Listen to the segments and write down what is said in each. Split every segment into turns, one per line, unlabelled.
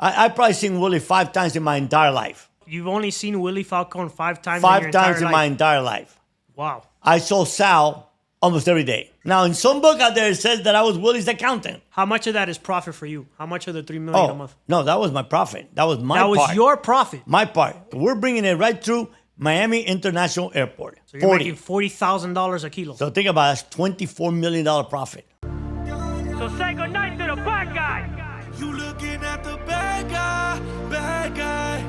I probably seen Willie 5 times in my entire life.
You've only seen Willie Falcone 5 times.
5 times in my entire life.
Wow.
I saw Sal almost every day. Now, in some book out there, it says that I was Willie's accountant.
How much of that is profit for you? How much of the $3 million a month?
No, that was my profit. That was my part.
That was your profit.
My part. We're bringing it right through Miami International Airport.
So you're making $40,000 a kilo.
So think about it. That's $24 million profit.
So say goodnight to the bad guy.
You looking at the bad guy.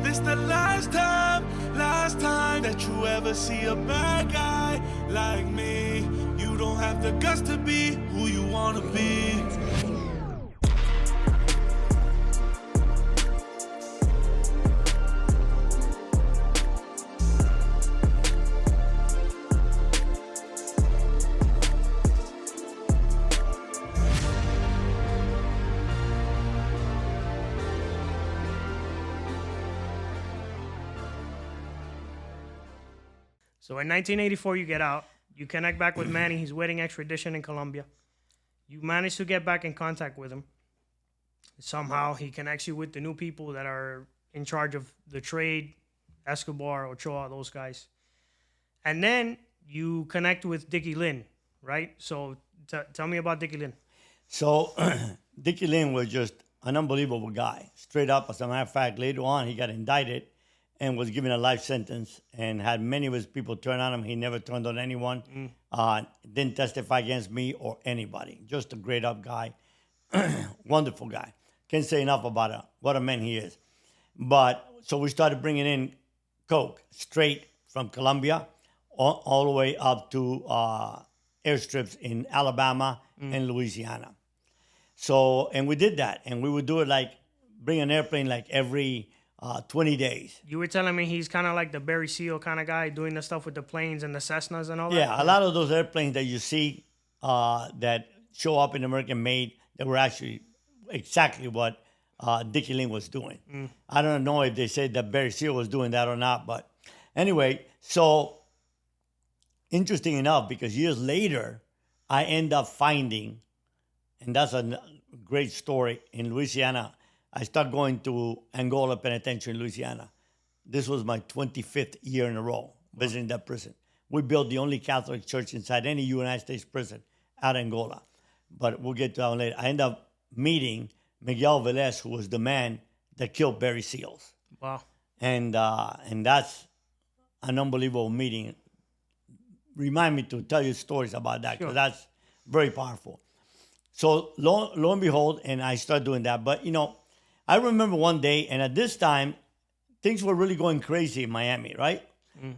This the last time that you ever see a bad guy like me. You don't have the guts to be who you wanna be.
So in 1984, you get out. You connect back with Manny. He's waiting extradition in Colombia. You manage to get back in contact with him. Somehow he connects you with the new people that are in charge of the trade, Escobar, Ochoa, those guys. And then you connect with Dicky Lynn, right? So tell me about Dicky Lynn.
So Dicky Lynn was just an unbelievable guy. Straight up, as a matter of fact, later on he got indicted and was given a life sentence and had many of his people turn on him. He never turned on anyone. Didn't testify against me or anybody. Just a great up guy. Wonderful guy. Can't say enough about him. What a man he is. But so we started bringing in coke straight from Colombia all the way up to airstrips in Alabama and Louisiana. So, and we did that. And we would do it like, bring an airplane like every 20 days.
You were telling me he's kind of like the Barry Seal kind of guy doing the stuff with the planes and the Cessnas and all that?
Yeah, a lot of those airplanes that you see that show up in American made, they were actually exactly what Dicky Lynn was doing. I don't know if they said that Barry Seal was doing that or not, but anyway, so interesting enough, because years later, I end up finding, and that's a great story, in Louisiana. I started going to Angola Penitentiary in Louisiana. This was my 25th year in a row visiting that prison. We built the only Catholic church inside any United States prison out of Angola. But we'll get to that one later. I ended up meeting Miguel Velez, who was the man that killed Barry Seals.
Wow.
And that's an unbelievable meeting. Remind me to tell you stories about that, because that's very powerful. So lo and behold, and I started doing that. But, I remember one day, and at this time, things were really going crazy in Miami, right?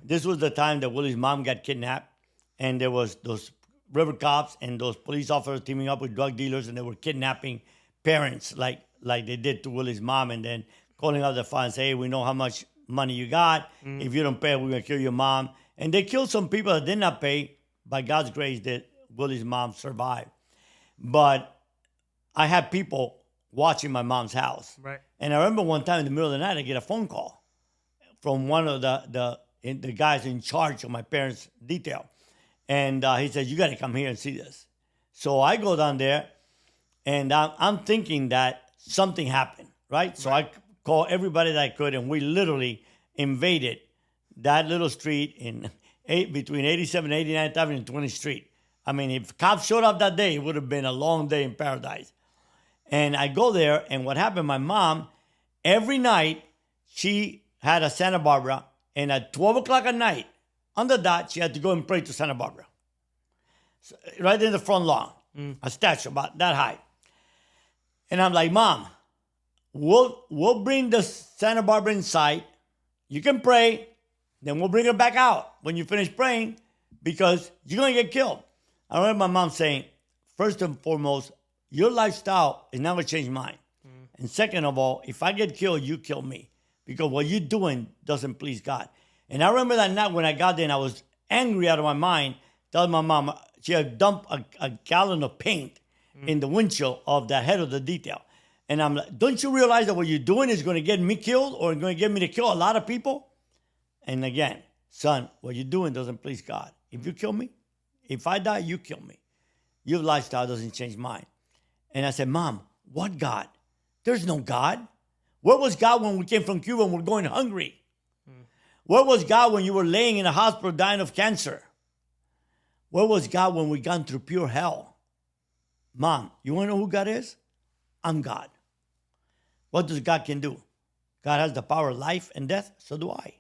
This was the time that Willie's mom got kidnapped, and there was those river cops and those police officers teaming up with drug dealers, and they were kidnapping parents like they did to Willie's mom, and then calling out the file and say, hey, we know how much money you got. If you don't pay, we're going to kill your mom. And they killed some people that did not pay. By God's grace, that Willie's mom survived. But I had people watching my mom's house.
Right.
And I remember one time in the middle of the night, I get a phone call from one of the guys in charge of my parents' detail. And he said, you got to come here and see this. So I go down there, and I'm thinking that something happened, right? So I call everybody that I could, and we literally invaded that little street between 87th and 89th Avenue and 20th Street. I mean, if cops showed up that day, it would have been a long day in paradise. And I go there, and what happened, my mom, every night, she had a Santa Barbara, and at 12 o'clock at night, on the dot, she had to go and pray to Santa Barbara. So, right in the front lawn, a statue about that high. And I'm like, Mom, we'll bring the Santa Barbara inside. You can pray, then we'll bring her back out when you finish praying, because you're going to get killed. I remember my mom saying, first and foremost, your lifestyle is not going to change mine. And second of all, if I get killed, you kill me, because what you're doing doesn't please God. And I remember that night when I got there, and I was angry out of my mind, telling my mom she had dumped a gallon of paint in the windshield of the head of the detail. And I'm like, don't you realize that what you're doing is going to get me killed, or going to get me to kill a lot of people? And again, son, what you're doing doesn't please God. If you kill me, if I die, you kill me. Your lifestyle doesn't change mine. And I said, Mom, what God There's no God. Where was God when we came from Cuba and we're going hungry? Where was God when you were laying in a hospital dying of cancer? Where was God when we gone through pure hell? Mom, you want to know who God is? I'm God. What does God can do? God has the power of life and death, so do I.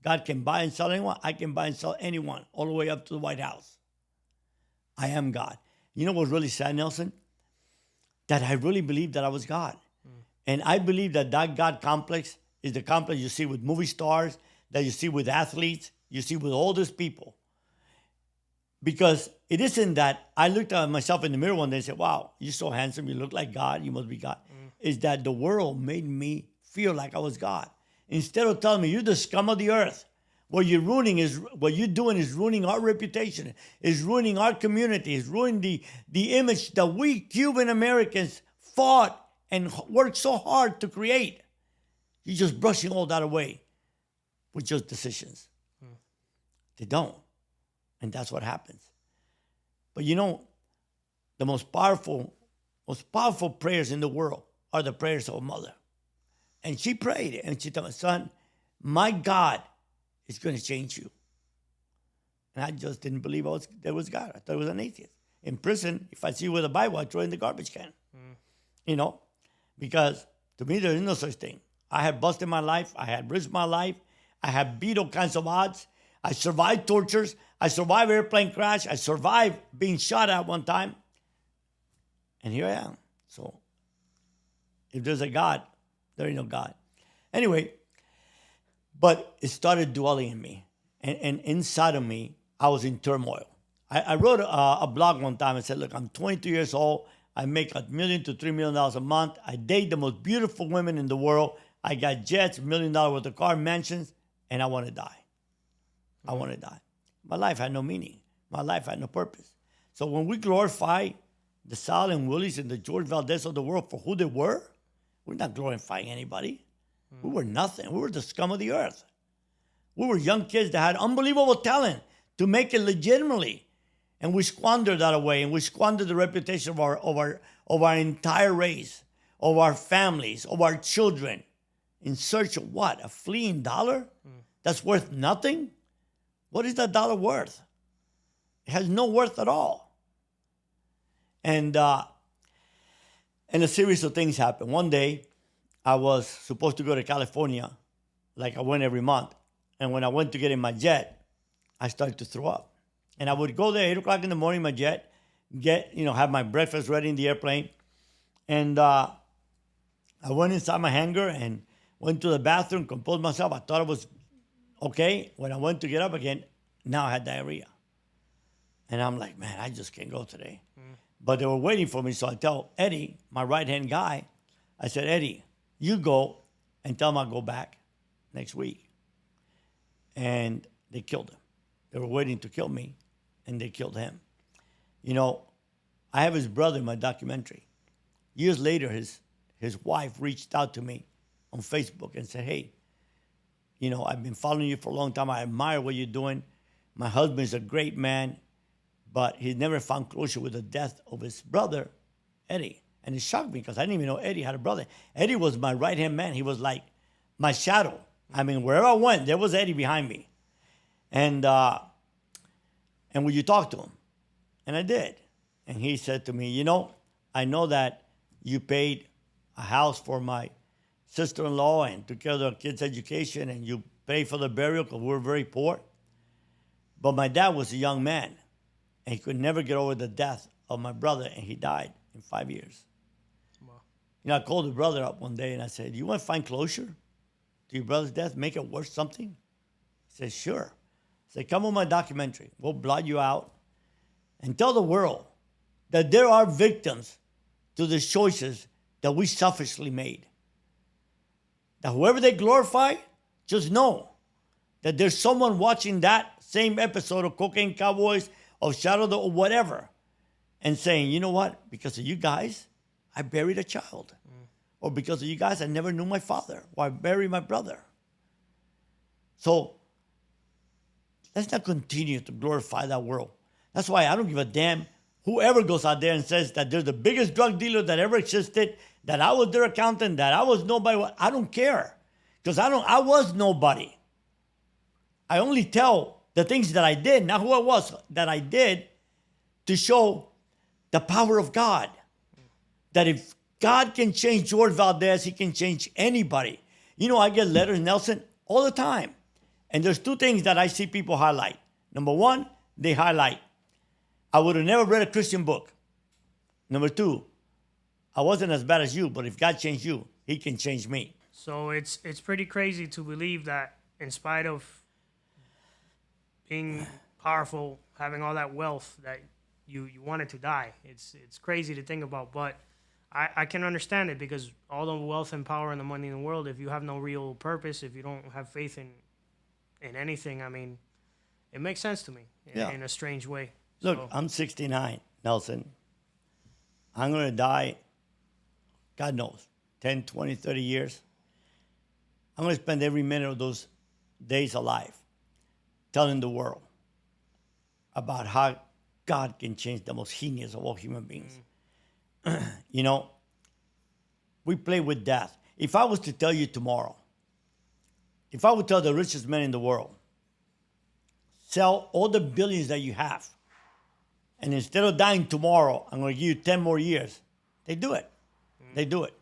God can buy and sell anyone. I can buy and sell anyone, all the way up to the White House. I am God. You know what's really sad, Nelson? That I really believed that I was God. And I believe that God complex is the complex you see with movie stars, that you see with athletes, you see with all these people. Because it isn't that I looked at myself in the mirror one day and said, wow, you're so handsome, you look like God, you must be God. Is that the world made me feel like I was God. Instead of telling me, you're the scum of the earth, what you're doing is ruining our reputation, is ruining our community, is ruining the image that we Cuban Americans fought and worked so hard to create. You're just brushing all that away with just decisions. They don't. And that's what happens. But you know, the most powerful prayers in the world are the prayers of a mother. And she prayed and she told me, son, my God is going to change you. And I just didn't believe there was God. I thought I was an atheist. In prison, if I see you with a Bible, I throw it in the garbage can. You know, because to me, there is no such thing. I had busted my life. I had risked my life. I had beat all kinds of odds. I survived tortures. I survived airplane crash. I survived being shot at one time. And here I am. So if there's a God, there ain't no God. Anyway, but it started dwelling in me. And inside of me, I was in turmoil. I wrote a blog one time and said, look, I'm 22 years old. I make $1 million to $3 million a month. I date the most beautiful women in the world. I got jets, $1 million worth of car, mansions, and I want to die. I want to die. My life had no meaning. My life had no purpose. So when we glorify the Sal and Willies and the Jorge Valdes of the world for who they were, we're not glorifying anybody. We were nothing. We were the scum of the earth. We were young kids that had unbelievable talent to make it legitimately. And we squandered that away, and we squandered the reputation of our entire race, of our families, of our children, in search of what? A fleeing dollar that's worth nothing? What is that dollar worth? It has no worth at all. And a series of things happened. One day, I was supposed to go to California, like I went every month. And when I went to get in my jet, I started to throw up. And I would go there 8 o'clock in the morning, my jet, have my breakfast ready in the airplane. And I went inside my hangar and went to the bathroom, composed myself. I thought it was okay. When I went to get up again, now I had diarrhea. And I'm like, man, I just can't go today. But they were waiting for me. So I tell Eddie, my right-hand guy, I said, Eddie, you go and tell him I'll go back next week. And they killed him. They were waiting to kill me, and they killed him. You know, I have his brother in my documentary. Years later, his wife reached out to me on Facebook and said, hey, I've been following you for a long time. I admire what you're doing. My husband is a great man, but he's never found closure with the death of his brother, Eddie. And it shocked me because I didn't even know Eddie had a brother. Eddie was my right-hand man. He was like my shadow. I mean, wherever I went, there was Eddie behind me. And would you talk to him? And I did. And he said to me, I know that you paid a house for my sister-in-law and took care of their kids' education, and you paid for the burial because we were very poor. But my dad was a young man, and he could never get over the death of my brother, and he died in 5 years. Wow. I called the brother up one day, and I said, you want to find closure to your brother's death, make it worth something? He said, sure. I said, come on my documentary. We'll blot you out and tell the world that there are victims to the choices that we selfishly made. That whoever they glorify, just know that there's someone watching that same episode of Cocaine Cowboys, of Shadow or whatever, and saying, you know what? Because of you guys, I buried a child. Or because of you guys, I never knew my father, or I buried my brother. So let's not continue to glorify that world. That's why I don't give a damn whoever goes out there and says that they're the biggest drug dealer that ever existed, that I was their accountant, that I was nobody. I don't care, because I was nobody. I only tell the things that I did, not who I was, that I did, to show the power of God. That if God can change Jorge Valdes, he can change anybody. You know, I get letters, Nelson, all the time. And there's two things that I see people highlight. Number one, they highlight, I would have never read a Christian book. Number two, I wasn't as bad as you, but if God changed you, he can change me.
So it's pretty crazy to believe that in spite of being powerful, having all that wealth, that you wanted to die. It's crazy to think about, but I can understand it, because all the wealth and power and the money in the world, if you have no real purpose, if you don't have faith in anything, I mean, it makes sense to me in a strange way.
Look,
So,
I'm 69, Nelson. I'm going to die, God knows, 10, 20, 30 years. I'm going to spend every minute of those days alive telling the world about how God can change the most heinous of all human beings. You know, we play with death. If I was to tell you tomorrow, if I would tell the richest man in the world, sell all the billions that you have, and instead of dying tomorrow, I'm going to give you 10 more years, they do it. They do it.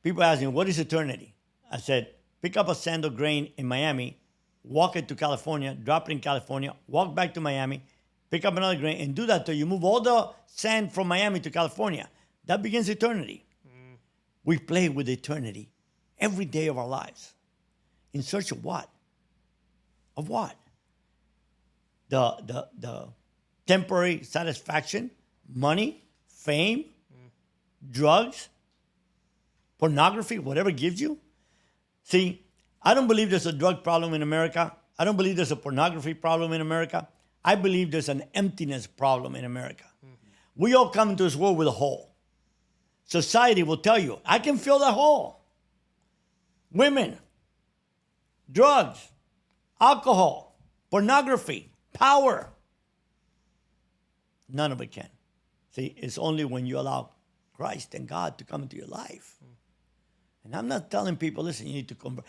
People ask me, what is eternity? I said, pick up a sandal grain in Miami, walk it to California, drop it in California, walk back to Miami, pick up another grain, and do that till you move all the sand from Miami to California. That begins eternity. We play with eternity every day of our lives. In search of what? Of what? The temporary satisfaction, money, fame, drugs, pornography, whatever gives you. See, I don't believe there's a drug problem in America. I don't believe there's a pornography problem in America. I believe there's an emptiness problem in America. We all come into this world with a hole. Society will tell you, I can fill that hole. Women, drugs, alcohol, pornography, power. None of it can. See, it's only when you allow Christ and God to come into your life. And I'm not telling people, listen, you need to convert.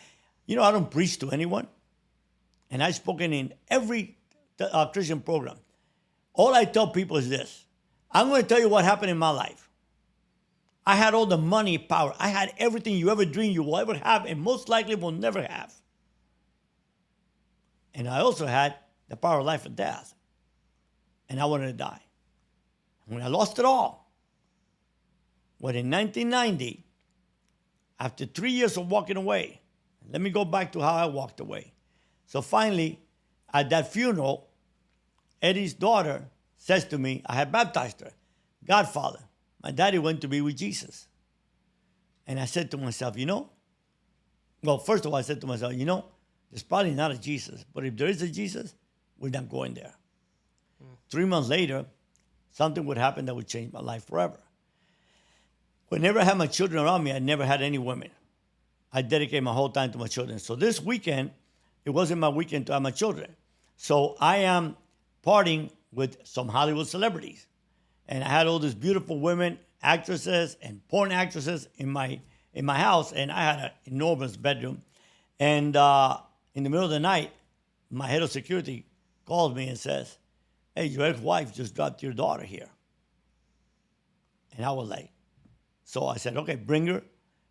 You know, I don't preach to anyone. And I've spoken in every Christian program. All I tell people is this. I'm going to tell you what happened in my life. I had all the money, power. I had everything you ever dreamed you will ever have, and most likely will never have. And I also had the power of life and death. And I wanted to die. When I lost it all, when in 1990, after 3 years of walking away, let me go back to how I walked away. So finally, at that funeral, Eddie's daughter says to me, I had baptized her, Godfather, my daddy went to be with Jesus. And I said to myself, well, first of all, I said to myself, there's probably not a Jesus, but if there is a Jesus, we're not going there. 3 months later, something would happen that would change my life forever. Whenever I had my children around me, I never had any women. I dedicate my whole time to my children. So this weekend, it wasn't my weekend to have my children. So I am partying with some Hollywood celebrities. And I had all these beautiful women, actresses, and porn actresses in my house. And I had an enormous bedroom. And in the middle of the night, my head of security calls me and says, hey, your ex-wife just dropped your daughter here. And I was like, so I said, okay, bring her.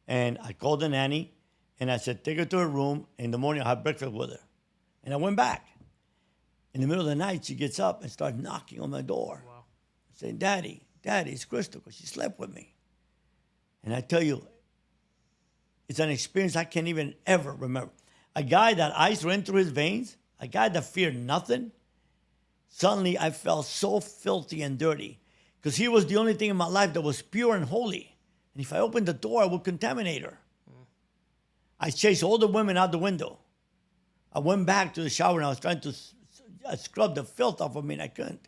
And I called the nanny, and I said, take her to her room. In the morning, I'll have breakfast with her. And I went back. In the middle of the night, she gets up and starts knocking on my door. Wow. Saying, Daddy, it's Crystal, because she slept with me. And I tell you, it's an experience I can't even ever remember. A guy that ice ran through his veins, a guy that feared nothing, suddenly I felt so filthy and dirty, because he was the only thing in my life that was pure and holy. And if I opened the door, I would contaminate her. I chased all the women out the window. I went back to the shower, and I was trying to scrub the filth off of me, and I couldn't.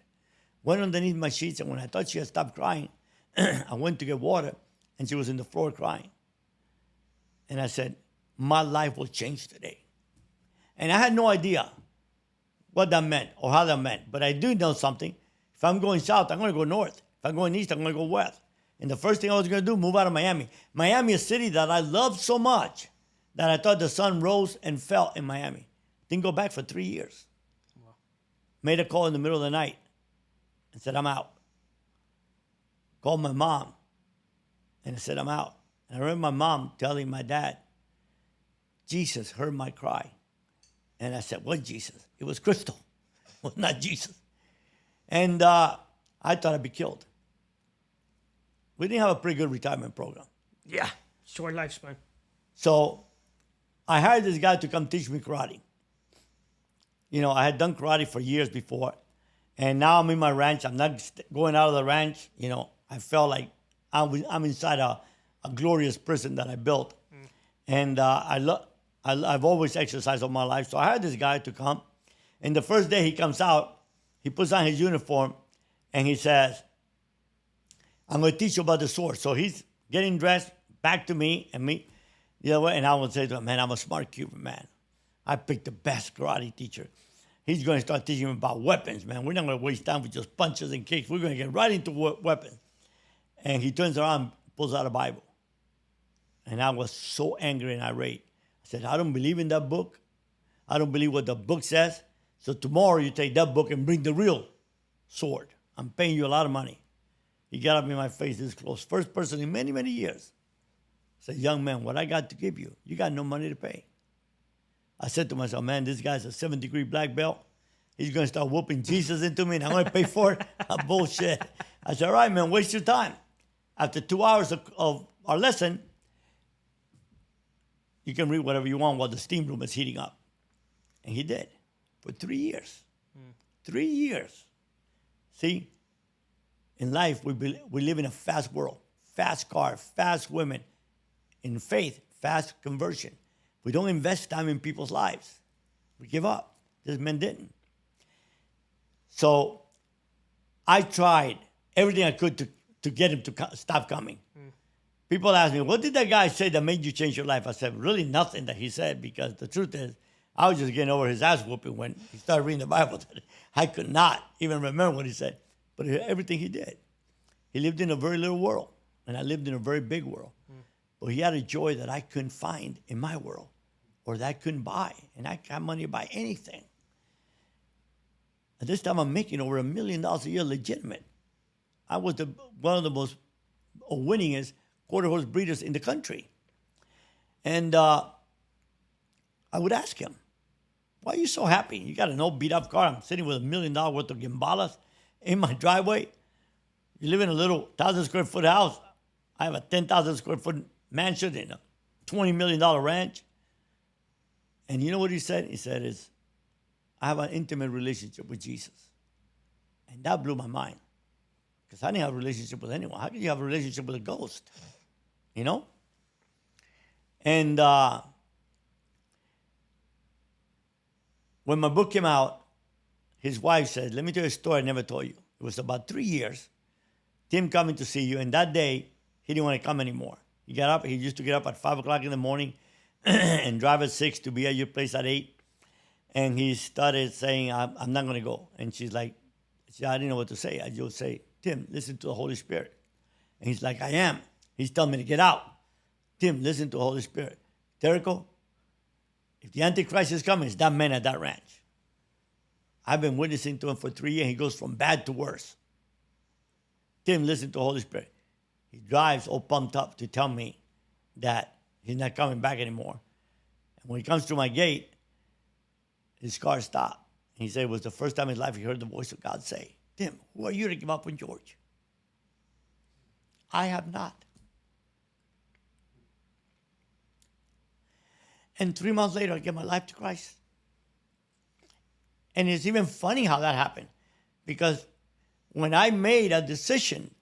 Went underneath my sheets, and when I thought she had stopped crying, I went to get water, and she was in the floor crying. And I said, my life will change today. And I had no idea what that meant or how that meant. But I do know something. If I'm going south, I'm going to go north. If I'm going east, I'm going to go west. And the first thing I was going to do, move out of Miami. Miami, a city that I loved so much that I thought the sun rose and fell in Miami. Didn't go back for 3 years. Wow. Made a call in the middle of the night and said, I'm out. Called my mom and I said, I'm out. And I remember my mom telling my dad, Jesus heard my cry. And I said, what Jesus? It was Crystal. It was not Jesus. And I thought I'd be killed. We didn't have a pretty good retirement program.
Yeah, short lifespan.
So I hired this guy to come teach me karate. You know, I had done karate for years before. And now I'm in my ranch. I'm not going out of the ranch. You know, I felt like I'm inside a glorious prison that I built. And I've always exercised all my life. So I hired this guy to come. And the first day he comes out, he puts on his uniform and he says, I'm going to teach you about the sword. So he's getting dressed back to me and me the other way. And I would say to him, man, I'm a smart Cuban man. I picked the best karate teacher. He's going to start teaching him about weapons, man. We're not going to waste time with just punches and kicks. We're going to get right into weapons. And he turns around, pulls out a Bible. And I was so angry and irate. I said, I don't believe in that book. I don't believe what the book says. So tomorrow you take that book and bring the real sword. I'm paying you a lot of money. He got up in my face this close. First person in many, many years. I said, young man, what I got to give you, you got no money to pay. I said to myself, man, this guy's a 7th-degree black belt. He's going to start whooping Jesus into me and I'm going to pay for it? Bullshit. I said, all right, man, waste your time. After 2 hours of our lesson, you can read whatever you want while the steam room is heating up. And he did for 3 years. 3 years. See, in life, we live in a fast world. Fast car, fast women. In faith, fast conversion. We don't invest time in people's lives. We give up. This man didn't. So I tried everything I could to get him to stop coming. People ask me, what did that guy say that made you change your life? I said, really nothing that he said, because the truth is, I was just getting over his ass whooping when he started reading the Bible. I could not even remember what he said, but everything he did. He lived in a very little world, and I lived in a very big world. But he had a joy that I couldn't find in my world, or that I couldn't buy, and I got money to buy anything. At this time, I'm making over $1 million a year legitimate. I was one of the most winningest quarter-horse breeders in the country. And I would ask him, why are you so happy? You got an old beat-up car. I'm sitting with $1 million worth of gimbalas in my driveway. You live in a little 1,000-square-foot house. I have a 10,000-square-foot mansion in a $20 million ranch. And you know what he said? He said, I have an intimate relationship with Jesus. And that blew my mind. Because I didn't have a relationship with anyone. How can you have a relationship with a ghost? You know? And when my book came out, his wife said, let me tell you a story I never told you. It was about 3 years, Tim coming to see you, and that day, he didn't want to come anymore. He got up, he used to get up at 5 o'clock in the morning and drive at 6 to be at your place at 8. And he started saying, I'm not going to go. And she's like, I didn't know what to say. I just say, Tim, listen to the Holy Spirit. And he's like, I am. He's telling me to get out. Tim, listen to the Holy Spirit. Terrico, if the Antichrist is coming, it's that man at that ranch. I've been witnessing to him for 3 years. He goes from bad to worse. Tim, listen to the Holy Spirit. He drives all pumped up to tell me that he's not coming back anymore. And when he comes to my gate, his car stopped. And he said it was the first time in his life he heard the voice of God say, Tim, who are you to give up on George? I have not. And 3 months later, I gave my life to Christ. And it's even funny how that happened. Because when I made a decision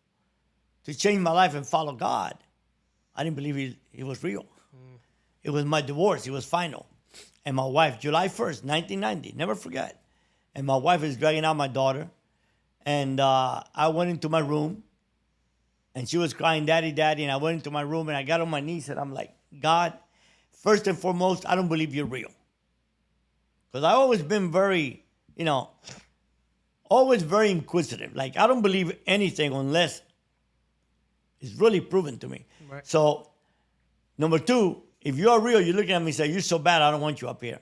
to change my life and follow God, I didn't believe he was real. It was my divorce. It was final. And my wife, July 1st, 1990, never forget. And my wife is dragging out my daughter. And I went into my room. And she was crying, Daddy, Daddy. And I went into my room and I got on my knees and I'm like, God, first and foremost, I don't believe you're real. Because I've always been very, always very inquisitive. Like, I don't believe anything unless It's really proven to me.
Right.
So, number two, if you are real, you're looking at me and say, you're so bad, I don't want you up here.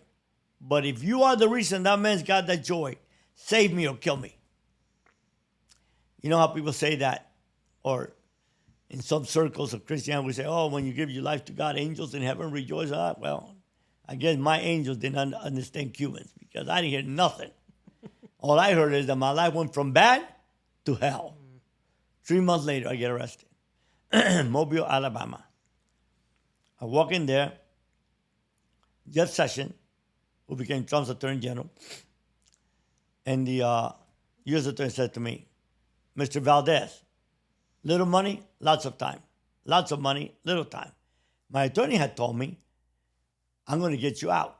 But if you are the reason that man's got that joy, save me or kill me. You know how people say that? Or in some circles of Christianity, we say, oh, when you give your life to God, angels in heaven rejoice. Well, I guess my angels didn't understand Cubans because I didn't hear nothing. All I heard is that my life went from bad to hell. 3 months later, I get arrested. Mobile, Alabama. I walk in there. Jeff Sessions, who became Trump's attorney general, and the U.S. attorney said to me, Mr. Valdes, little money, lots of time. Lots of money, little time. My attorney had told me, I'm going to get you out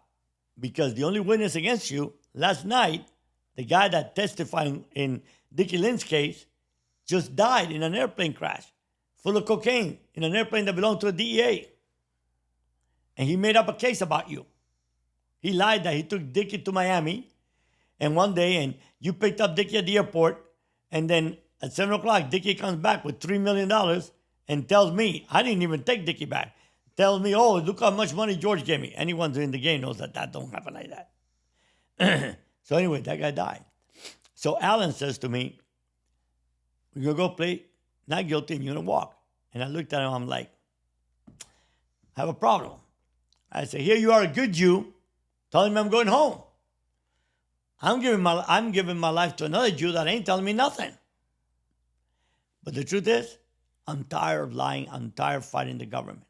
because the only witness against you last night, the guy that testified in Dicky Lynn's case, just died in an airplane crash full of cocaine in an airplane that belonged to the DEA. And he made up a case about you. He lied that he took Dicky to Miami and one day, and you picked up Dicky at the airport, and then at 7 o'clock, Dicky comes back with $3 million and tells me, I didn't even take Dicky back, tells me, oh, look how much money George gave me. Anyone who's in the game knows that that don't happen like that. So anyway, that guy died. So Alan says to me, we're going to go play not guilty and you're going to walk. And I looked at him, I'm like, I have a problem. I said, here you are, a good Jew, telling me I'm going home. I'm giving my life to another Jew that ain't telling me nothing. But the truth is, I'm tired of lying. I'm tired of fighting the government.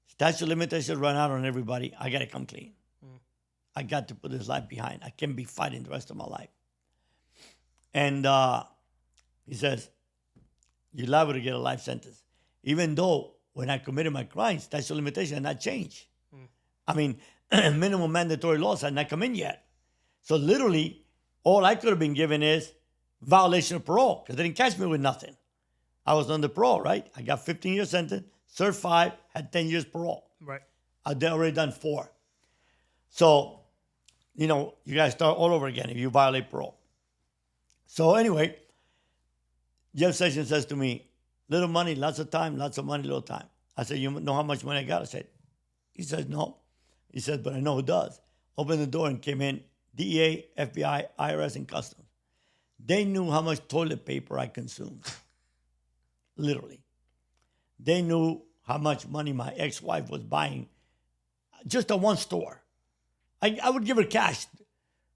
Statute of limitations run out on everybody. I got to come clean. I got to put this life behind. I can't be fighting the rest of my life. And he says, you're liable to get a life sentence. Even though when I committed my crime, statute of limitations had not changed. I mean, minimum mandatory laws had not come in yet. So literally, all I could have been given is violation of parole because they didn't catch me with nothing. I was under parole, right? I got 15 years sentence, served 5, had 10 years parole.
Right.
I'd already done 4. So, you know, you guys start all over again if you violate parole. So anyway, Jeff Sessions says to me, little money, lots of time, lots of money, little time. I said, you know how much money I got? I said, he says, no. He says, but I know who does. Opened the door and came in, DEA, FBI, IRS, and Customs. They knew how much toilet paper I consumed. Literally. They knew how much money my ex-wife was buying just at one store. I would give her cash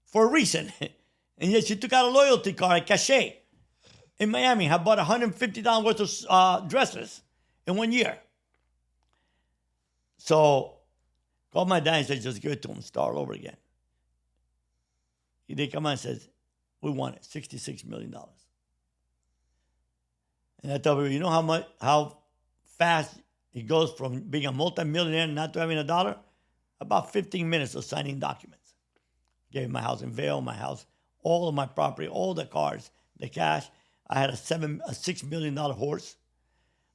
for a reason. And yet she took out a loyalty card at Cachet in Miami. I bought $150 worth of dresses in 1 year. So called my dad and said, just give it to him, start all over again. They come out and says, we want it, $66 million. And I tell people, you know how fast it goes from being a multimillionaire and not to having a dollar? About 15 minutes of signing documents. Gave him my house in Vail, my house, all of my property, all the cars, the cash. I had a $6 million horse.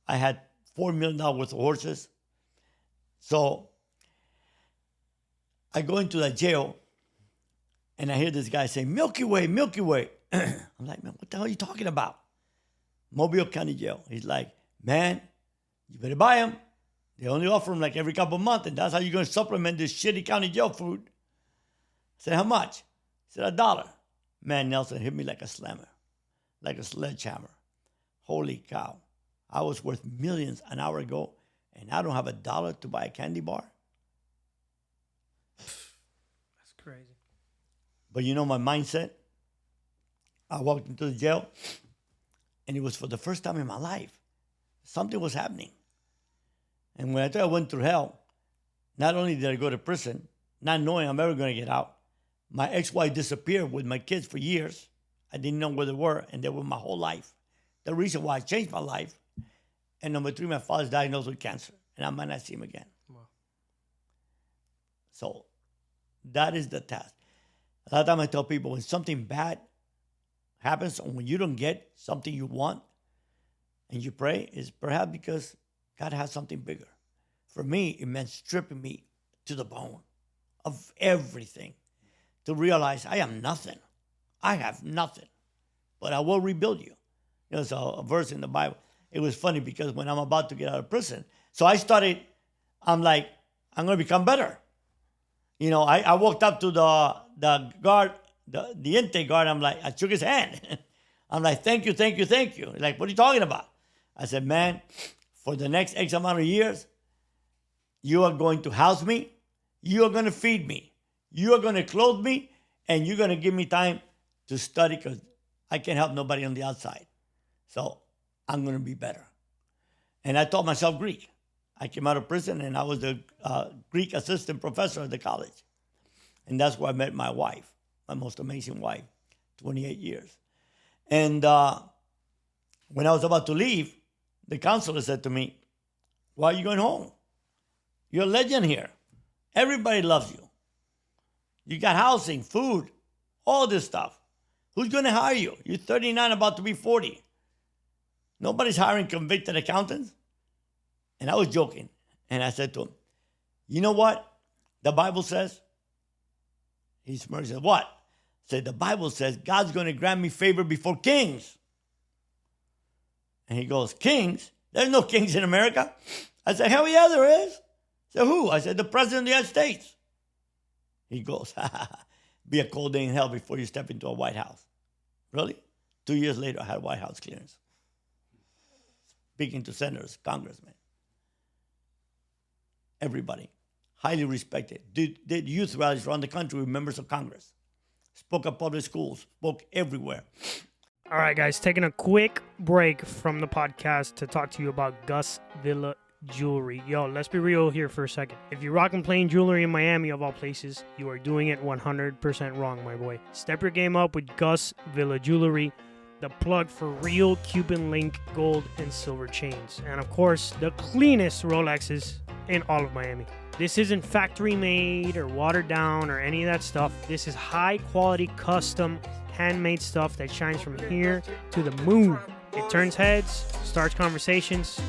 I had $4 million worth of horses. So I go into the jail and I hear this guy say, Milky Way, Milky Way. I'm like, man, what the hell are you talking about? Mobile County Jail. He's like, man, you better buy them. They only offer them like every couple of months, and that's how you're going to supplement this shitty county jail food. I said, how much? He said, $1. Man, Nelson hit me like a slammer, like a sledgehammer. Holy cow. I was worth millions an hour ago, and I don't have $1 to buy a candy bar.
That's crazy.
But you know my mindset? I walked into the jail, and it was for the first time in my life. Something was happening. And when I tell you I went through hell, not only did I go to prison, not knowing I'm ever going to get out, my ex-wife disappeared with my kids for years. I didn't know where they were, and they were my whole life. The reason why I changed my life. And number 3, my father's diagnosed with cancer, and I might not see him again.
Wow.
So that is the task. A lot of times I tell people when something bad happens, or when you don't get something you want, and you pray, is perhaps because God has something bigger. For me, it meant stripping me to the bone of everything to realize I am nothing. I have nothing, but I will rebuild you. There's a verse in the Bible. it was funny because when I'm about to get out of prison, so I'm like, I'm going to become better. You know, I walked up to the guard, the intake guard. I'm like, I shook his hand. I'm like, thank you, thank you, thank you. He's like, what are you talking about? I said, man, for the next X amount of years, you are going to house me. You are going to feed me. You are going to clothe me. And you're going to give me time to study because I can't help nobody on the outside. So I'm going to be better. And I taught myself Greek. I came out of prison and I was the Greek assistant professor at the college. And that's where I met my wife, my most amazing wife, 28 years. And when I was about to leave, the counselor said to me, why are you going home? You're a legend here. Everybody loves you. You got housing, food, all this stuff. Who's going to hire you? You're 39, about to be 40. Nobody's hiring convicted accountants. And I was joking. And I said to him, you know what the Bible says? He smirked and said, what? I said, the Bible says God's going to grant me favor before kings. And he goes, kings? There's no kings in America. I said, hell yeah, there is. I said, who? I said, the President of the United States. He goes, be a cold day in hell before you step into a White House. Really? 2 years later, I had White House clearance. Speaking to senators, congressmen, everybody, highly respected. Did youth rallies around the country with members of Congress. Spoke at public schools, spoke everywhere.
All right, guys, taking a quick break from the podcast to talk to you about Gus Villa Jewelry. Yo, let's be real here for a second. If you're rocking plain jewelry in Miami, of all places, you are doing it 100% wrong, my boy. Step your game up with Gus Villa Jewelry, the plug for real Cuban link gold and silver chains. And of course, the cleanest Rolexes in all of Miami. This isn't factory made or watered down or any of that stuff. This is high quality, custom, handmade stuff that shines from here to the moon. It turns heads, starts conversations,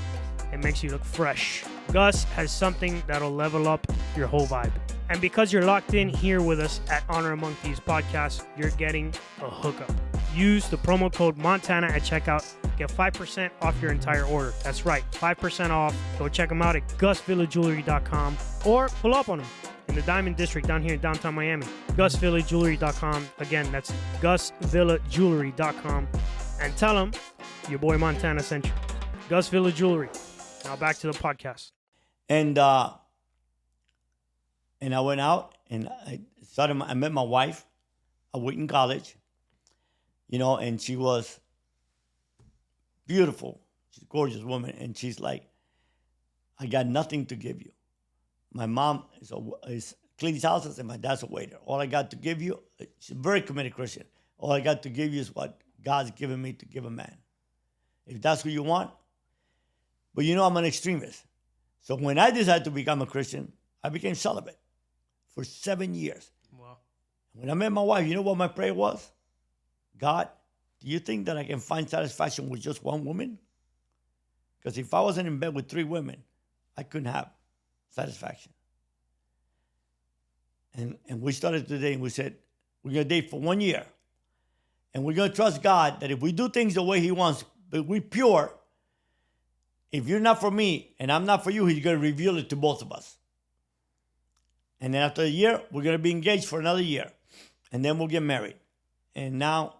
and makes you look fresh. Gus has something that'll level up your whole vibe. And because you're locked in here with us at Honor Among Thieves podcast, you're getting a hookup. Use the promo code Montana at checkout. Get 5% off your entire order. That's right, 5% off. Go check them out at GusVillaJewelry.com or pull up on them in the Diamond District down here in downtown Miami. GusVillaJewelry.com. Again, that's GusVillaJewelry.com. And tell them your boy Montana sent you. Gus Villa Jewelry. Now back to the podcast.
And I went out and I met my wife at Wheaton College, you know, and she was beautiful. She's a gorgeous woman. And she's like, I got nothing to give you. My mom is cleans houses and my dad's a waiter. All I got to give you, she's a very committed Christian. All I got to give you is what God's given me to give a man. If that's who you want. But you know I'm an extremist. So when I decided to become a Christian, I became celibate for 7 years.
Wow.
When I met my wife, you know what my prayer was? God, do you think that I can find satisfaction with just one woman? Because if I wasn't in bed with 3 women, I couldn't have satisfaction. And we started today and we said, we're going to date for 1 year. And we're going to trust God that if we do things the way he wants, but we're pure, if you're not for me and I'm not for you, he's going to reveal it to both of us. And then after a year, we're going to be engaged for another year. And then we'll get married. And now,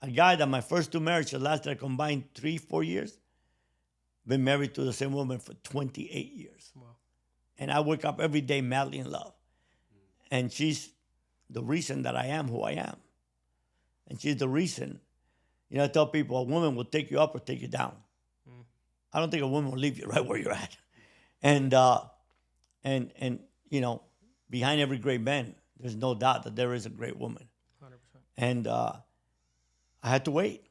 a guy that my first 2 marriages lasted a combined 3-4 years, been married to the same woman for 28 years.
Wow.
And I wake up every day madly in love. And she's the reason that I am who I am. And she's the reason, you know, I tell people a woman will take you up or take you down. I don't think a woman will leave you right where you're at. And you know, behind every great man, there's no doubt that there is a great woman.
100%.
And I had to wait.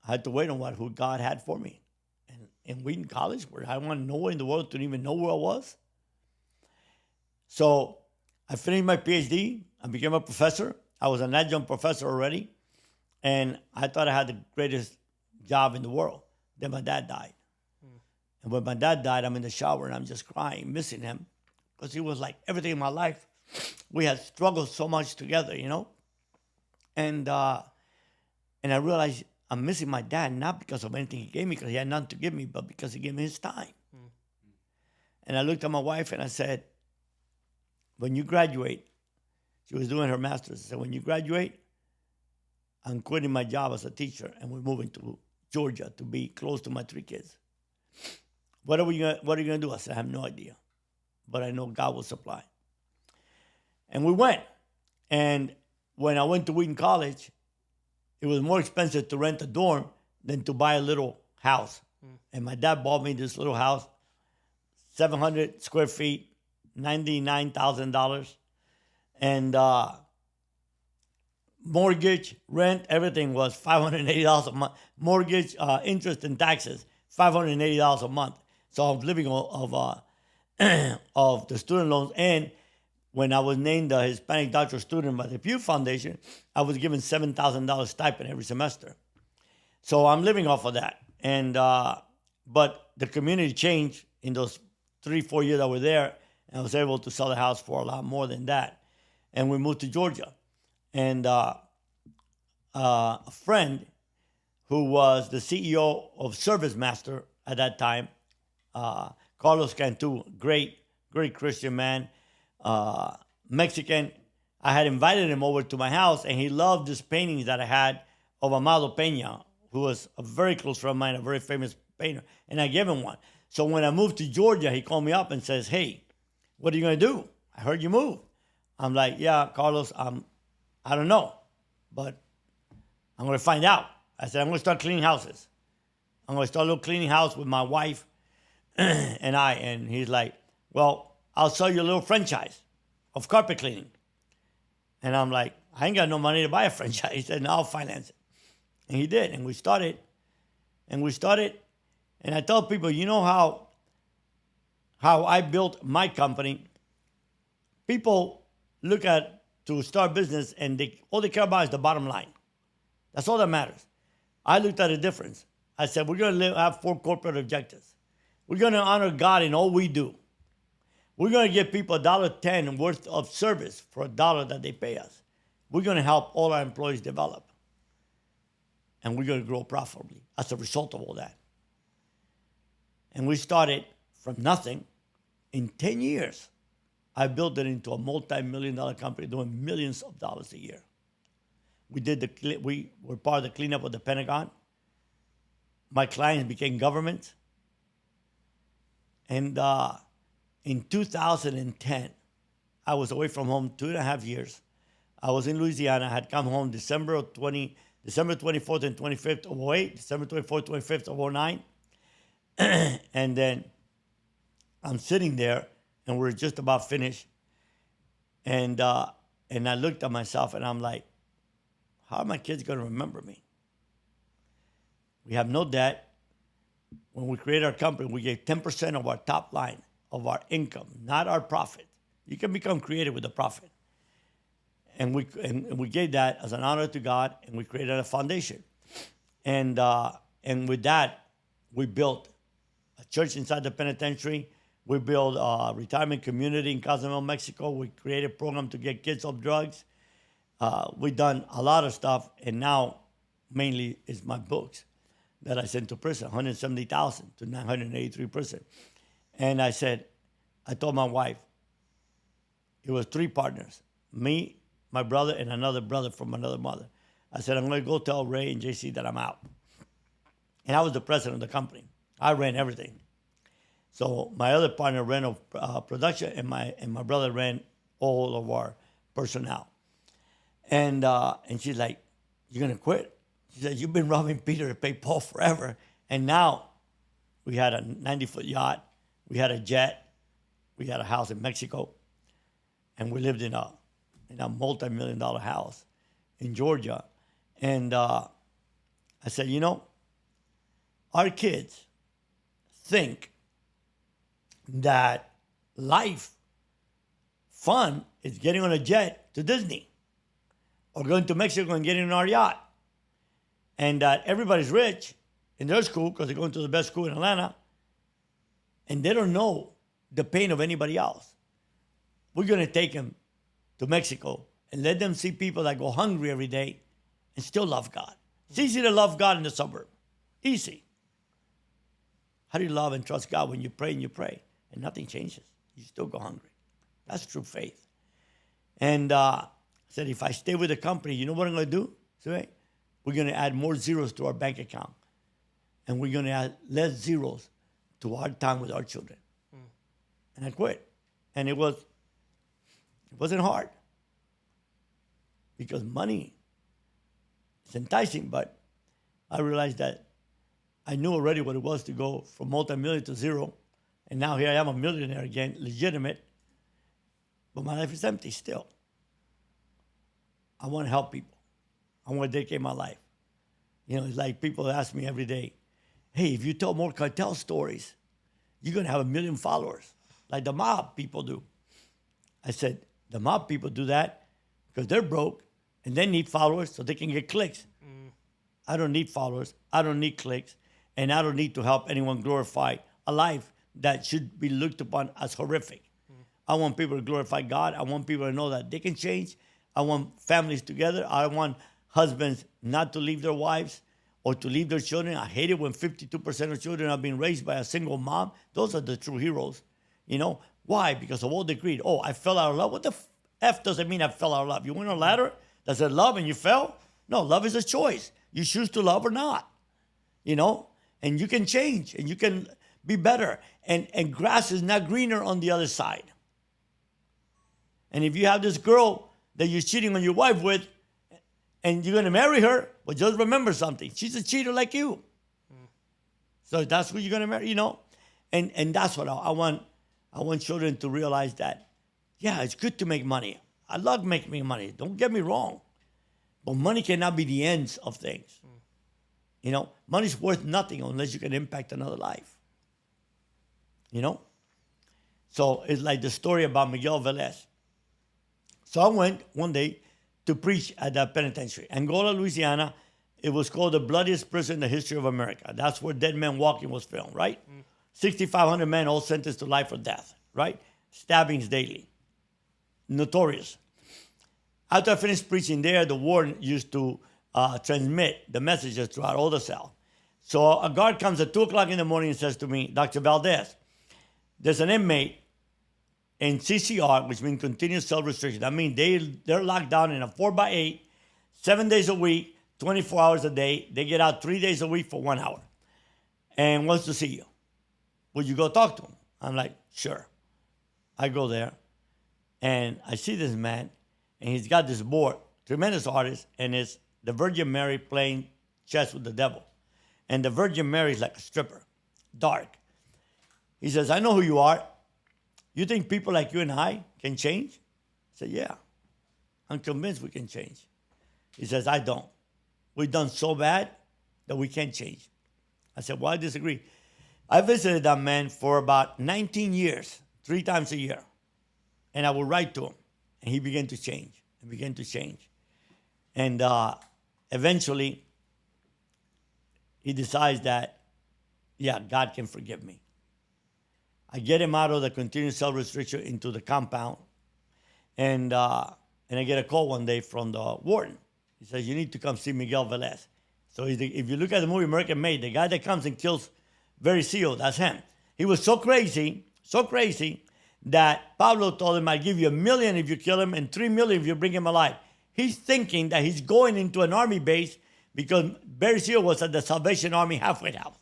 I had to wait on who God had for me. And in Wheaton College, where I wanted nowhere in the world to even know where I was. So I finished my PhD. I became a professor. I was an adjunct professor already. And I thought I had the greatest job in the world. Then my dad died. And when my dad died, I'm in the shower and I'm just crying, missing him. Because he was like everything in my life. We had struggled so much together, you know. And I realized I'm missing my dad, not because of anything he gave me, because he had nothing to give me, but because he gave me his time. And I looked at my wife and I said, when you graduate, she was doing her master's. I said, when you graduate, I'm quitting my job as a teacher and we're moving to Georgia to be close to my 3 kids. What are you gonna do? I said, I have no idea, but I know God will supply. And we went. And when I went to Wheaton College, it was more expensive to rent a dorm than to buy a little house. And my dad bought me this little house, 700 square feet, $99,000. And mortgage, rent, everything was $580 a month. Mortgage, interest and taxes, $580 a month. So I'm living of the student loans. And when I was named a Hispanic doctoral student by the Pew Foundation, I was given $7,000 stipend every semester. So I'm living off of that. And but the community changed in those 3-4 years I was there, and I was able to sell the house for a lot more than that. And we moved to Georgia. And a friend who was the CEO of ServiceMaster at that time, Carlos Cantu, great Christian man, Mexican. I had invited him over to my house, and he loved these paintings that I had of Amado Peña, who was a very close friend of mine, a very famous painter, and I gave him one. So when I moved to Georgia, he called me up and says, hey, what are you going to do? I heard you moved. I'm like, yeah, Carlos, I don't know, but I'm going to find out. I said, I'm going to start cleaning houses. I'm going to start a little cleaning house with my wife and I. And he's like, well, I'll sell you a little franchise of carpet cleaning. And I'm like, I ain't got no money to buy a franchise. He said, no, I'll finance it. And he did. And we started. And I tell people, you know how I built my company? People look at to start business and all they care about is the bottom line. That's all that matters. I looked at a difference. I said, we're going to have 4 corporate objectives. We're going to honor God in all we do. We're going to give people $1.10 worth of service for $1 that they pay us. We're going to help all our employees develop. And we're going to grow profitably as a result of all that. And we started from nothing. In 10 years, I built it into a multi-million-dollar company doing millions of dollars a year. We were part of the cleanup of the Pentagon. My clients became government. And in 2010, I was away from home 2.5 years. I was in Louisiana. I had come home December 24th and 25th of 08, December 24th, 25th of 09. And then I'm sitting there, and we're just about finished. And I looked at myself, and I'm like, how are my kids going to remember me? We have no debt. When we created our company, we gave 10% of our top line of our income, not our profit. You can become creative with the profit. And we gave that as an honor to God, and we created a foundation. And with that, we built a church inside the penitentiary. We built a retirement community in Cozumel, Mexico. We created a program to get kids off drugs. We've done a lot of stuff, and now mainly is my books that I sent to prison, 170,000 to 983 prison. And I told my wife, it was 3 partners, me, my brother, and another brother from another mother. I said, I'm going to go tell Ray and JC that I'm out. And I was the president of the company. I ran everything. So my other partner ran production, and my brother ran all of our personnel. And she's like, you're going to quit? She said, you've been robbing Peter to pay Paul forever. And now we had a 90-foot yacht. We had a jet. We had a house in Mexico. And we lived in a multi-million-dollar house in Georgia. And I said, our kids think that life, fun, is getting on a jet to Disney or going to Mexico and getting on our yacht. And that everybody's rich in their school because they're going to the best school in Atlanta, and they don't know the pain of anybody else. We're going to take them to Mexico and let them see people that go hungry every day and still love God. It's easy to love God in the suburb. Easy. How do you love and trust God when you pray and nothing changes? You still go hungry. That's true faith. And I said, if I stay with the company, you know what I'm going to do? So, we're going to add more zeros to our bank account. And we're going to add less zeros to our time with our children. And I quit. And it wasn't hard. Because money is enticing, but I realized that I knew already what it was to go from multi-million to zero. And now here I am, a millionaire again, legitimate. But my life is empty still. I want to help people. I want to dedicate my life. You know, it's like people ask me every day, hey, if you tell more cartel stories, you're going to have 1 million followers, like the mob people do. I said, the mob people do that because they're broke and they need followers so they can get clicks. I don't need followers. I don't need clicks. And I don't need to help anyone glorify a life that should be looked upon as horrific. I want people to glorify God. I want people to know that they can change. I want families together. I want husbands not to leave their wives or to leave their children. I hate it when 52% of children are being raised by a single mom. Those are the true heroes. You know, why? Because of all the greed. Oh, I fell out of love. What the F does it mean I fell out of love? You went on a ladder that said love and you fell? No, love is a choice. You choose to love or not, you know? And you can change and you can be better. And grass is not greener on the other side. And if you have this girl that you're cheating on your wife with and you're going to marry her, well, just remember something. She's a cheater like you. So that's who you're going to marry, you know? And that's what I want. I want children to realize that, yeah, it's good to make money. I love making money. Don't get me wrong. But money cannot be the ends of things. You know, money's worth nothing unless you can impact another life. You know? So it's like the story about Miguel Velez. So I went one day to preach at that penitentiary. Angola, Louisiana, it was called the bloodiest prison in the history of America. That's where Dead Man Walking was filmed, right? 6,500 men all sentenced to life or death, right? Stabbings daily. Notorious. After I finished preaching there, the warden used to transmit the messages throughout all the cell. So a guard comes at 2 o'clock in the morning and says to me, Dr. Valdes, there's an inmate in CCR, which means continuous cell restriction. That means they're locked down in a 4x8, 7 days a week, 24 hours a day. They get out 3 days a week for 1 hour and wants to see you. Would you go talk to him? I'm like, sure. I go there and I see this man and he's got this board, tremendous artist, and it's the Virgin Mary playing chess with the devil. And the Virgin Mary is like a stripper, dark. He says, I know who you are. You think people like you and I can change? I said, yeah. I'm convinced we can change. He says, I don't. We've done so bad that we can't change. I said, well, I disagree. I visited that man for about 19 years, 3 times a year. And I would write to him. And he began to change and began to change. And eventually, he decides that, yeah, God can forgive me. I get him out of the continuous cell restriction into the compound. And I get a call one day from the warden. He says, you need to come see Miguel Velez. So if you look at the movie American Made, the guy that comes and kills Vericillo, that's him. He was so crazy that Pablo told him, I'll give you $1 million if you kill him and $3 million if you bring him alive. He's thinking that he's going into an army base because Vericillo was at the Salvation Army halfway house.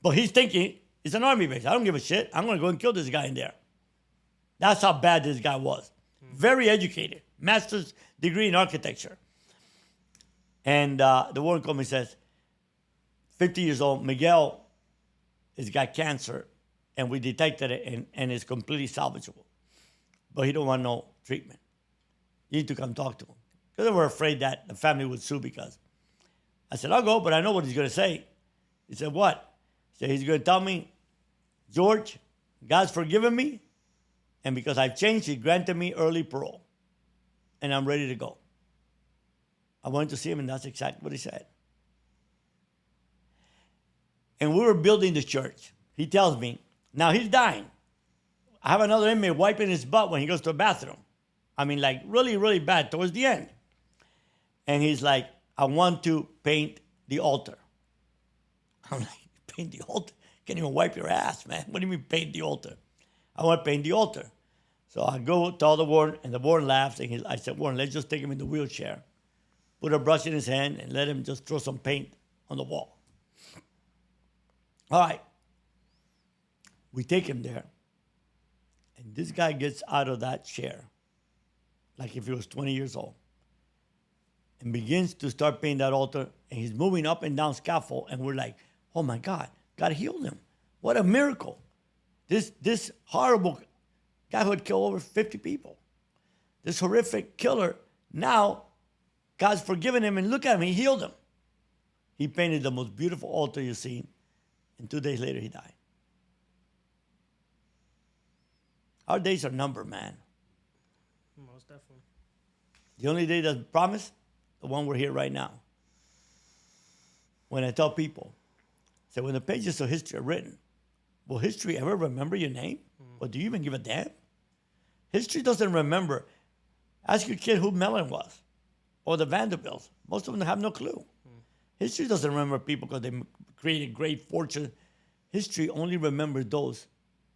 But he's thinking, it's an army base. I don't give a shit. I'm going to go and kill this guy in there. That's how bad this guy was. Very educated. Master's degree in architecture. And the warden called me and says, 50 years old, Miguel has got cancer, and we detected it, and it's completely salvageable. But he don't want no treatment. You need to come talk to him. Because they were afraid that the family would sue because. I said, I'll go, but I know what he's going to say. He said, what? He said, he's going to tell me, George, God's forgiven me, and because I've changed, he granted me early parole. And I'm ready to go. I went to see him, and that's exactly what he said. And we were building the church. He tells me, now he's dying. I have another inmate wiping his butt when he goes to the bathroom. I mean, like really, really bad towards the end. And he's like, I want to paint the altar. I'm like, paint the altar? Can't even wipe your ass, man. What do you mean paint the altar? I want to paint the altar. So I go tell the warden, and the warden laughs. And I said, Warden, let's just take him in the wheelchair, put a brush in his hand, and let him just throw some paint on the wall. All right. We take him there. And this guy gets out of that chair like if he was 20 years old and begins to start painting that altar. And he's moving up and down scaffold. And we're like, oh, my God, God healed him. What a miracle. This horrible guy who had killed over 50 people, this horrific killer, now God's forgiven him. And look at him, he healed him. He painted the most beautiful altar you've seen. And 2 days later, he died. Our days are numbered, man.
Most definitely.
The only day that's promised, the one we're here right now. When I tell people, say, when the pages of history are written, will history ever remember your name? Or do you even give a damn? History doesn't remember. Ask your kid who Mellon was or the Vanderbilts. Most of them have no clue. History doesn't remember people because they created great fortune. History only remembers those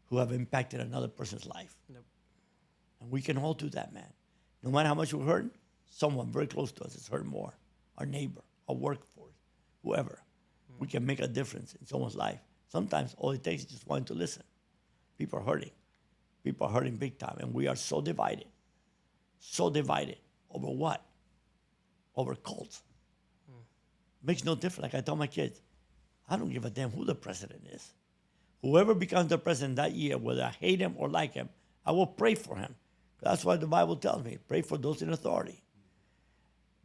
who have impacted another person's life.
Yep.
And we can all do that, man. No matter how much we're hurting, someone very close to us is hurting more. Our neighbor, our workforce, whoever. We can make a difference in someone's life. Sometimes all it takes is just wanting to listen. People are hurting. People are hurting big time. And we are so divided. So divided. Over what? Over cults. Makes no difference. Like I tell my kids, I don't give a damn who the president is. Whoever becomes the president that year, whether I hate him or like him, I will pray for him. That's why the Bible tells me, pray for those in authority.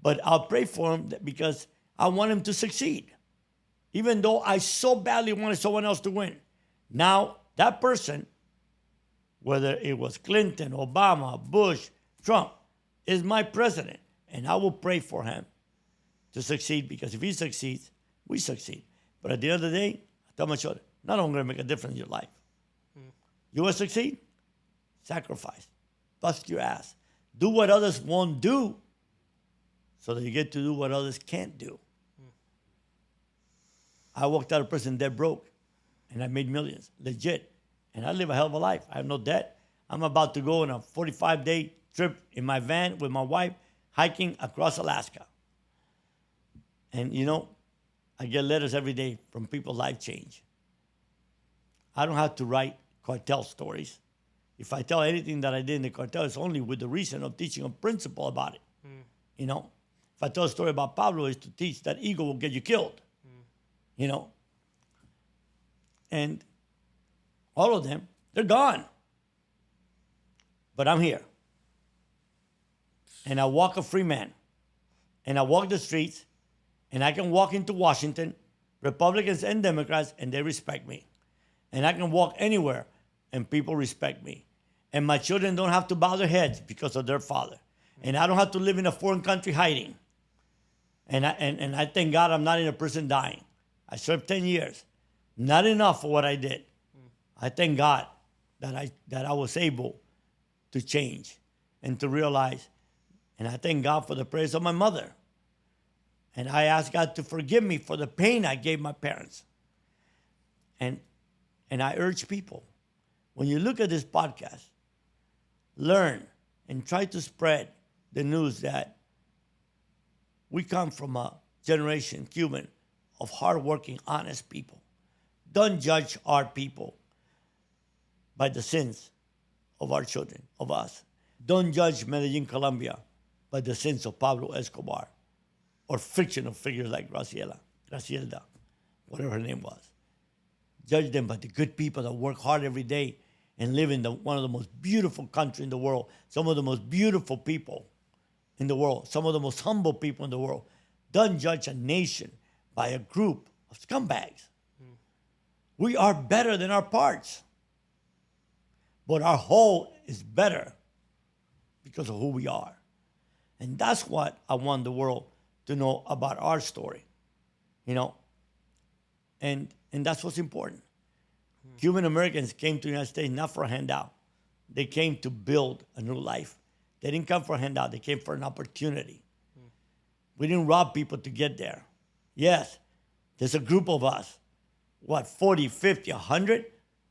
But I'll pray for him because I want him to succeed. Even though I so badly wanted someone else to win. Now, that person, whether it was Clinton, Obama, Bush, Trump, is my president. And I will pray for him to succeed, because if he succeeds, we succeed. But at the end of the day, I tell my children, not only going to make a difference in your life. You want to succeed? Sacrifice. Bust your ass. Do what others won't do so that you get to do what others can't do. I walked out of prison dead broke, and I made millions, legit. And I live a hell of a life. I have no debt. I'm about to go on a 45-day trip in my van with my wife, hiking across Alaska. And, you know, I get letters every day from people, life change. I don't have to write cartel stories. If I tell anything that I did in the cartel, it's only with the reason of teaching a principle about it. You know, if I tell a story about Pablo, it's to teach that ego will get you killed. You know, and all of them, they're gone. But I'm here. And I walk a free man. And I walk the streets. And I can walk into Washington, Republicans and Democrats, and they respect me. And I can walk anywhere, and people respect me. And my children don't have to bow their heads because of their father. And I don't have to live in a foreign country hiding. And I thank God I'm not in a prison dying. I served 10 years. Not enough for what I did. I thank God that I was able to change and to realize. And I thank God for the prayers of my mother. And I ask God to forgive me for the pain I gave my parents. And I urge people, when you look at this podcast, learn and try to spread the news that we come from a generation, Cuban, of hardworking, honest people. Don't judge our people by the sins of our children, of us. Don't judge Medellin, Colombia by the sins of Pablo Escobar or fictional figures like Graciela, whatever her name was. Judge them by the good people that work hard every day and live in one of the most beautiful countries in the world, some of the most beautiful people in the world, some of the most humble people in the world. Don't judge a nation by a group of scumbags. We are better than our parts. But our whole is better because of who we are. And that's what I want the world to know about our story. You know? And that's what's important. Cuban Americans came to the United States not for a handout. They came to build a new life. They didn't come for a handout. They came for an opportunity. We didn't rob people to get there. Yes, there's a group of us. What, 40, 50, 100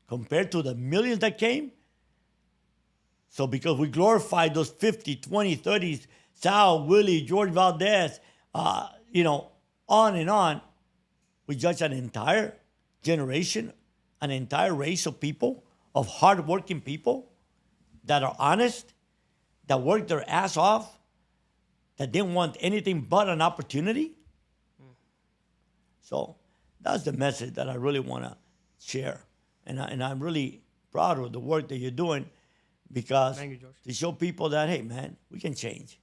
compared to the millions that came? So because we glorified those 50, 20, 30s, Sal, Willie, Jorge Valdes, on and on, we judge an entire generation, an entire race of people, of hardworking people that are honest, that work their ass off, that didn't want anything but an opportunity. So that's the message that I really want to share. And I'm really proud of the work that you're doing because
Thank you, George.
to show people that, hey, man, we can change.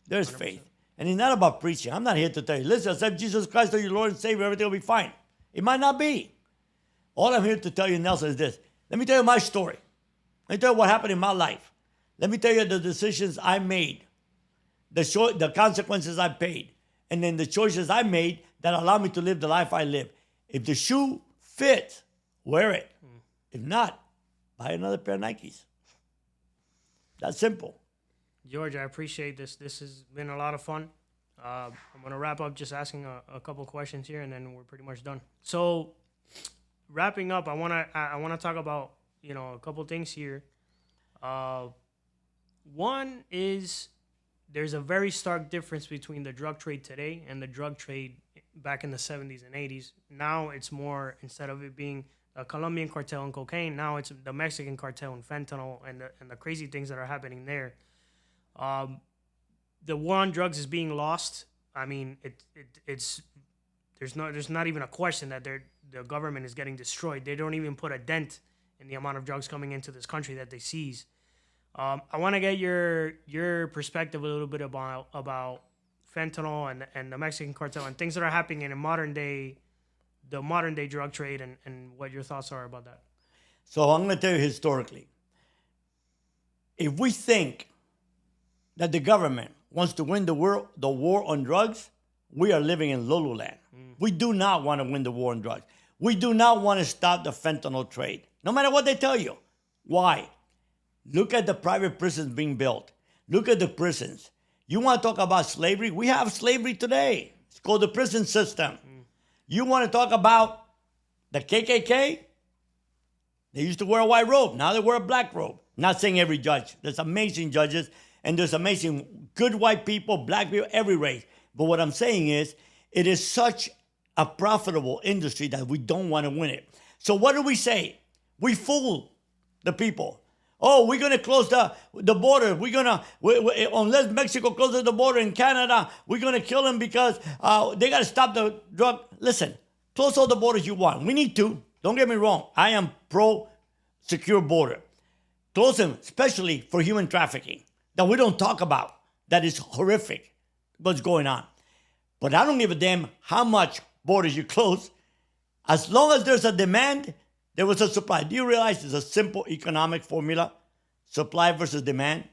There's 100%. Faith. And it's not about preaching. I'm not here to tell you, listen, accept Jesus Christ as your Lord and Savior, everything will be fine. It might not be. All I'm here to tell you, Nelson, is this. Let me tell you my story. Let me tell you what happened in my life. Let me tell you the decisions I made, the consequences I paid, and then the choices I made that allow me to live the life I live. If the shoe fits, wear it. If not, buy another pair of Nikes. That's simple.
George, I appreciate this. This has been a lot of fun. I'm going to wrap up just asking a couple questions here, and then we're pretty much done. So, wrapping up, I want to talk about a couple things here. One is there's a very stark difference between the drug trade today and the drug trade back in the 70s and 80s. Now it's more, instead of it being a Colombian cartel and cocaine, now it's the Mexican cartel and fentanyl and the crazy things that are happening there. The war on drugs is being lost. I mean, it's there's not even a question that the government is getting destroyed. They don't even put a dent in the amount of drugs coming into this country that they seize. I want to get your perspective a little bit about fentanyl and the Mexican cartel and things that are happening in the modern day drug trade and what your thoughts are about that.
So I'm going to tell you historically. If we think that the government wants to win the war on drugs, we are living in Lululand. We do not want to win the war on drugs. We do not want to stop the fentanyl trade, no matter what they tell you. Why? Look at the private prisons being built. Look at the prisons. You want to talk about slavery? We have slavery today. It's called the prison system. You want to talk about the KKK? They used to wear a white robe. Now they wear a black robe. Not saying every judge. There's amazing judges, and there's amazing good white people, black people, every race. But what I'm saying is, it is such a profitable industry that we don't want to win it. So what do we say? We fool the people. Oh, we're going to close the border. Unless Mexico closes the border in Canada, we're going to kill them because they got to stop the drug. Listen, close all the borders you want. We need to. Don't get me wrong. I am pro-secure border. Close them, especially for human trafficking, that we don't talk about. That is horrific, what's going on. But I don't give a damn how much borders you close. As long as there's a demand, there was a supply. Do you realize it's a simple economic formula? Supply versus demand.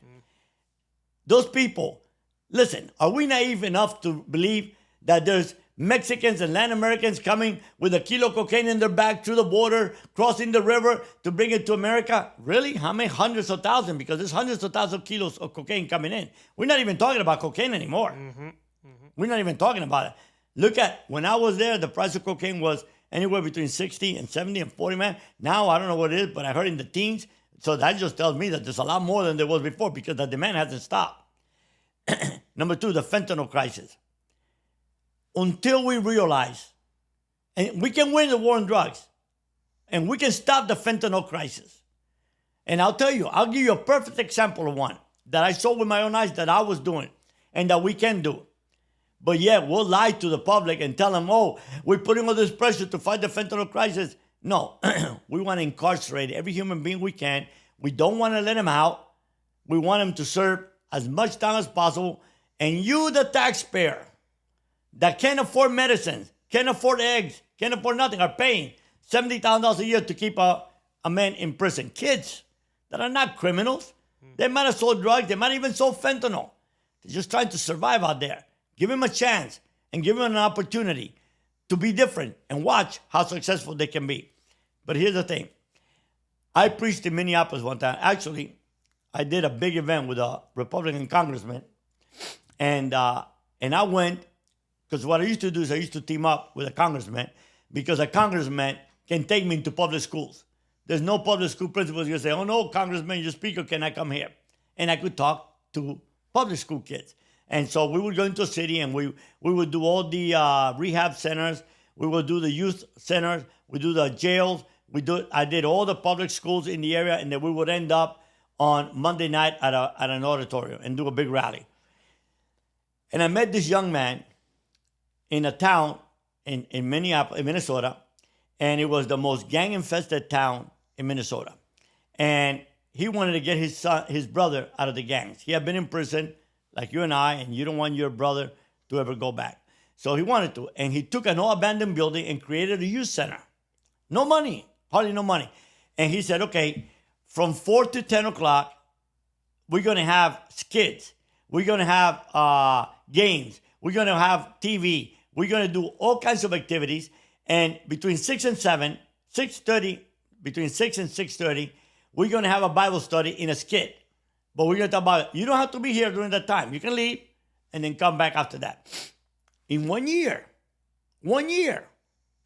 Those people, listen, are we naive enough to believe that there's Mexicans and Latin Americans coming with a kilo of cocaine in their bag through the border, crossing the river to bring it to America? Really? How many hundreds of thousands? Because there's hundreds of thousands of kilos of cocaine coming in. We're not even talking about cocaine anymore. We're not even talking about it. Look at, when I was there, the price of cocaine was anywhere between 60 and 70 and 40, man. Now, I don't know what it is, but I heard in the teens. So that just tells me that there's a lot more than there was before because the demand hasn't stopped. Number two, the fentanyl crisis. Until we realize, and we can win the war on drugs, and we can stop the fentanyl crisis. And I'll tell you, I'll give you a perfect example of one that I saw with my own eyes that I was doing and that we can do. But yet, we'll lie to the public and tell them, oh, we're putting all this pressure to fight the fentanyl crisis. No, we want to incarcerate every human being we can. We don't want to let them out. We want them to serve as much time as possible. And you, the taxpayer, that can't afford medicines, can't afford eggs, can't afford nothing, are paying $70,000 a year to keep a man in prison. Kids that are not criminals. They might have sold drugs. They might even sold fentanyl. They're just trying to survive out there. Give them a chance and give them an opportunity to be different and watch how successful they can be. But here's the thing. I preached in Minneapolis one time. Actually, I did a big event with a Republican congressman. And And I went, because what I used to do is I used to team up with a congressman, because a congressman can take me into public schools. There's no public school principal who's going to say, oh no, congressman, your speaker cannot come here. And I could talk to public school kids. And so we would go into a city and we would do all the rehab centers. We would do the youth centers. We do the jails. I did all the public schools in the area, and then we would end up on Monday night at an auditorium and do a big rally. And I met this young man in a town in Minnesota, and it was the most gang-infested town in Minnesota. And he wanted to get his brother out of the gangs. He had been in prison, like you and I, and you don't want your brother to ever go back. So he wanted to, and he took an all-abandoned building and created a youth center. No money, hardly no money. And he said, okay, from 4 to 10 o'clock, we're going to have skits. We're going to have games. We're going to have TV. We're going to do all kinds of activities. And between 6 and 7, 6:30, between 6 and 6:30, we're going to have a Bible study in a skit. But we're going to talk about it. You don't have to be here during that time. You can leave and then come back after that. In 1 year,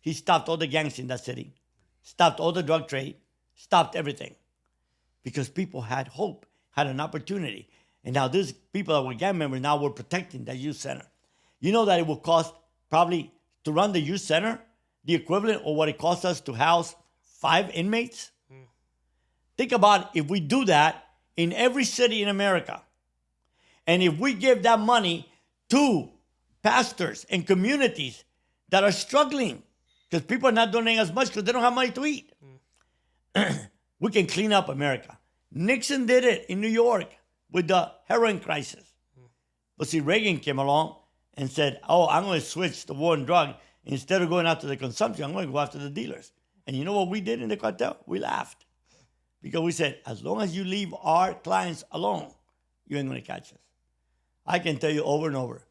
he stopped all the gangs in that city, stopped all the drug trade, stopped everything. Because people had hope, had an opportunity. And now these people that were gang members now were protecting that youth center. You know that it will cost probably to run the youth center the equivalent of what it costs us to house 5 inmates? Think about if we do that in every city in America. And if we give that money to pastors and communities that are struggling because people are not donating as much because they don't have money to eat. We can clean up America. Nixon did it in New York with the heroin crisis. But see, Reagan came along and said, oh, I'm going to switch the war on drug. Instead of going after the consumption, I'm going to go after the dealers. And you know what we did in the cartel? We laughed. Because we said, as long as you leave our clients alone, you ain't going to catch us. I can tell you over and over,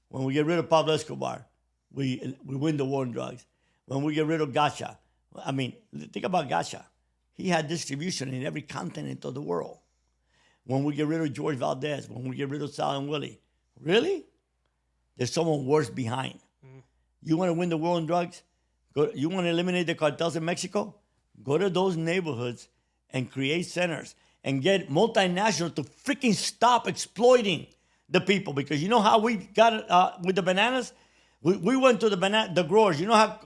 when we get rid of Pablo Escobar, we win the war on drugs. When we get rid of Gacha, I mean, think about Gacha. He had distribution in every continent of the world. When we get rid of Jorge Valdes, when we get rid of Sal and Willie, really? There's someone worse behind. You want to win the war on drugs? You want to eliminate the cartels in Mexico? Go to those neighborhoods and create centers and get multinationals to freaking stop exploiting the people. Because you know how we got it with the bananas? We went to the growers. You know how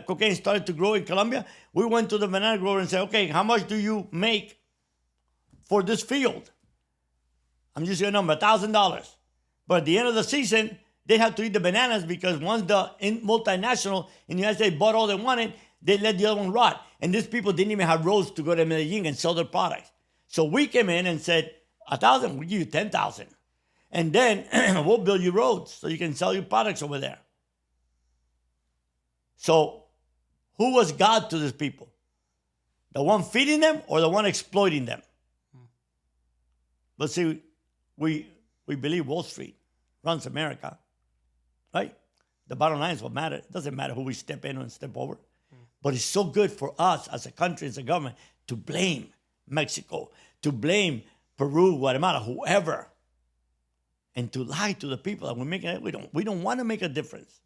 cocaine started to grow in Colombia? We went to the banana grower and said, okay, how much do you make for this field? I'm just going to number, $1,000. But at the end of the season, they had to eat the bananas because once the multinational in the United States bought all they wanted, they let the other one rot. And these people didn't even have roads to go to Medellin and sell their products. So we came in and said, 1,000, we'll give you 10,000. And then we'll build you roads so you can sell your products over there. So who was God to these people? The one feeding them or the one exploiting them? But see, we believe Wall Street runs America, right? The bottom line is what matters. It doesn't matter who we step in and step over. But it's so good for us as a country, as a government, to blame Mexico, to blame Peru, Guatemala, whoever, and to lie to the people that we're making it. We don't want to make a difference.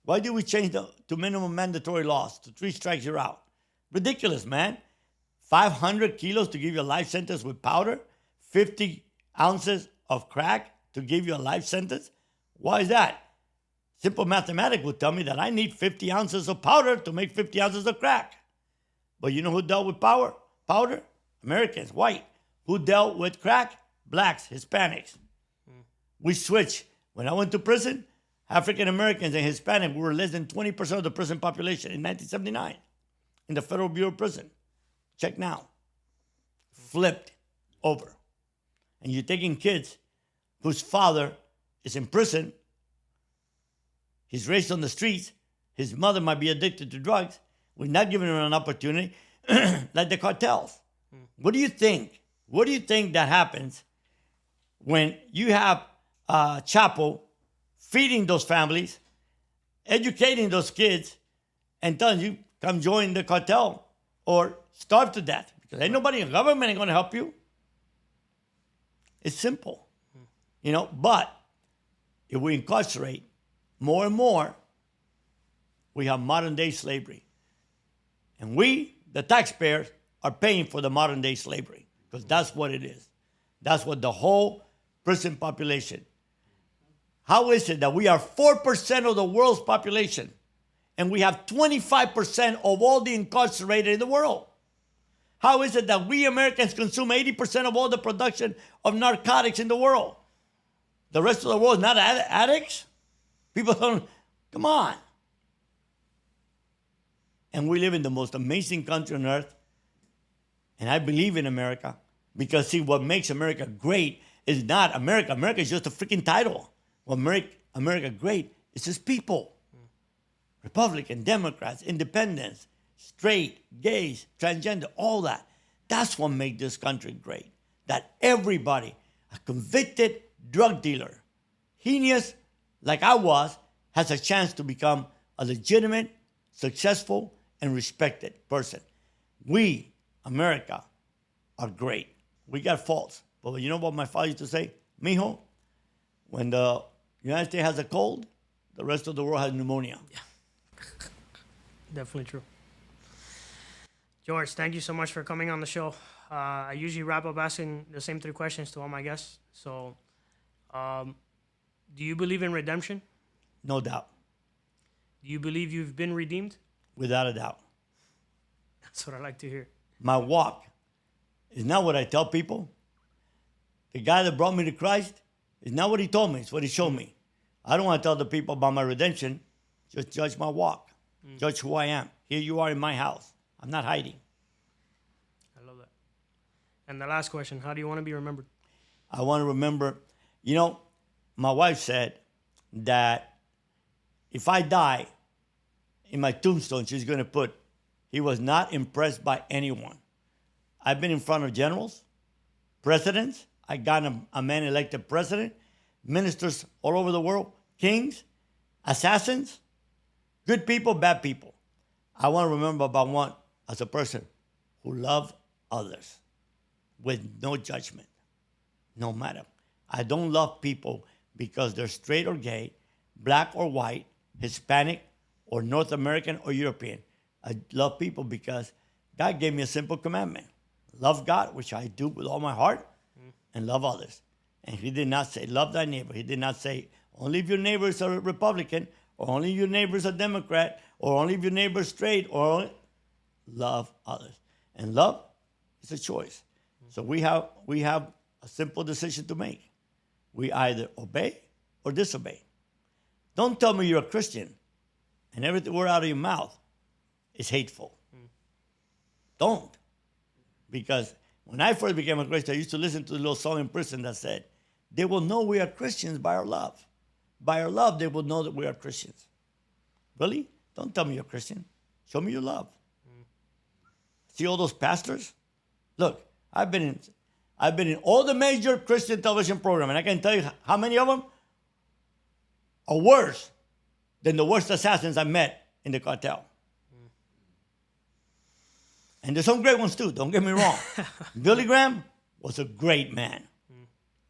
Why do we change to minimum mandatory laws? To 3 strikes, you're out. Ridiculous, man. 500 kilos to give you a life sentence with powder, 50 ounces of crack to give you a life sentence. Why is that? Simple mathematics would tell me that I need 50 ounces of powder to make 50 ounces of crack. But you know who dealt with powder? Americans, white. Who dealt with crack? Blacks, Hispanics. We switched. When I went to prison, African Americans and Hispanic were less than 20% of the prison population in 1979 in the Federal Bureau of Prison. Check now. Flipped over. And you're taking kids whose father is in prison. He's raised on the streets. His mother might be addicted to drugs. We're not giving him an opportunity like the cartels. What do you think? What do you think that happens when you have Chapo feeding those families, educating those kids, and telling you, come join the cartel or starve to death? Because ain't nobody in government going to help you. It's simple, but if we incarcerate more and more, we have modern day slavery. And we, the taxpayers, are paying for the modern day slavery because that's what it is. That's what the whole prison population. How is it that we are 4% of the world's population and we have 25% of all the incarcerated in the world? How is it that we Americans consume 80% of all the production of narcotics in the world? The rest of the world is not addicts? People don't, come on. And we live in the most amazing country on earth. And I believe in America because, see, what makes America great is not America. America is just a freaking title. What makes America great is its people. Republican, Democrats, independents, straight, gays, transgender, all that. That's what makes this country great. That everybody, a convicted drug dealer, heinous like I was, has a chance to become a legitimate, successful, and respected person. We, America, are great. We got faults. But you know what my father used to say? Mijo, when the United States has a cold, the rest of the world has pneumonia.
Yeah. Definitely true. George, thank you so much for coming on the show. I usually wrap up asking the same 3 questions to all my guests. So, do you believe in redemption?
No doubt.
Do you believe you've been redeemed?
Without a doubt.
That's what I like to hear.
My walk is not what I tell people. The guy that brought me to Christ is not what he told me. It's what he showed me. I don't want to tell the people about my redemption. Just judge my walk. Judge who I am. Here you are in my house. I'm not hiding.
I love that. And the last question, how do you want to be remembered?
I want to remember, you know, my wife said that if I die, in my tombstone, she's going to put, he was not impressed by anyone. I've been in front of generals, presidents. I got a man elected president, ministers all over the world, kings, assassins, good people, bad people. I want to remember about one as a person who loved others with no judgment, no matter. I don't love people because they're straight or gay, black or white, Hispanic or North American or European. I love people because God gave me a simple commandment. Love God, which I do with all my heart, and love others. And he did not say, love thy neighbor. He did not say, only if your neighbor is a Republican, or only if your neighbor is a Democrat, or only if your neighbor is straight, or only... Love others. And love is a choice. So we have a simple decision to make. We either obey or disobey. Don't tell me you're a Christian and every word out of your mouth is hateful. Don't. Because when I first became a Christian, I used to listen to the little song in prison that said, they will know we are Christians by our love. By our love, they will know that we are Christians. Really? Don't tell me you're a Christian. Show me your love. See all those pastors? Look, I've been in all the major Christian television programs, and I can tell you how many of them are worse than the worst assassins I met in the cartel. And there's some great ones too, don't get me wrong. Billy Graham was a great man.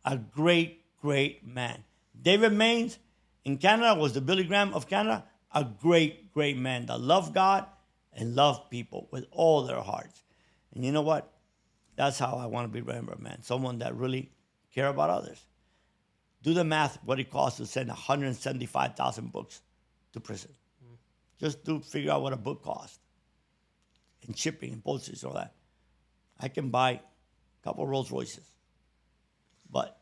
A great, great man. David Maines in Canada was the Billy Graham of Canada. A great, great man that loved God and loved people with all their hearts. And you know what? That's how I want to be remembered, man. Someone that really care about others. Do the math, what it costs to send 175,000 books to prison. Just to figure out what a book costs. And shipping and postage and all that. I can buy a couple Rolls Royces. But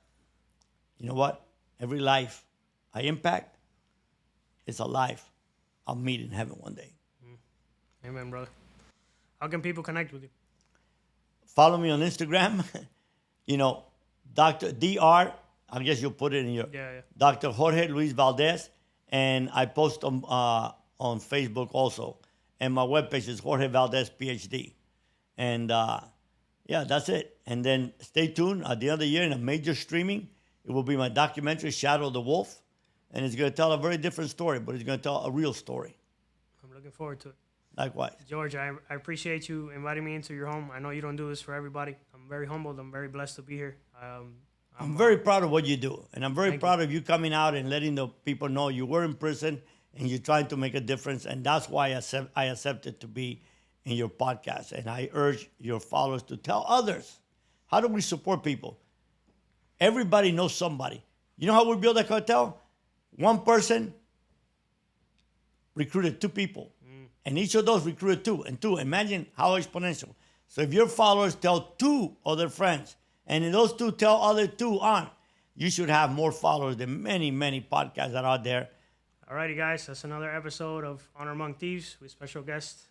you know what? Every life I impact is a life I'll meet in heaven one day.
Amen, brother. How can people connect with you?
Follow me on Instagram. You know, Dr. Dr. I guess you'll put it in your...
Yeah.
Dr. Jorge Luis Valdes. And I post on Facebook also. And my webpage is Jorge Valdes, PhD. And yeah, that's it. And then stay tuned. At the end of the year, in a major streaming, it will be my documentary, Shadow of the Wolf. And it's going to tell a very different story, but it's going to tell a real story.
I'm looking forward to it.
Likewise.
George, I appreciate you inviting me into your home. I know you don't do this for everybody. I'm very humbled. I'm very blessed to be here.
I'm very proud of what you do. And I'm very
Thank
proud of you coming out and letting the people know you were in prison and you're trying to make a difference. And that's why I accepted to be in your podcast. And I urge your followers to tell others. How do we support people? Everybody knows somebody. You know how we build a cartel? One person recruited 2 people. And each of those recruited 2 and 2. Imagine how exponential. So if your followers tell 2 other friends, and then those 2 tell other 2 on, you should have more followers than many, many podcasts that are out there.
Alrighty, guys. That's another episode of Honor Among Thieves with special guest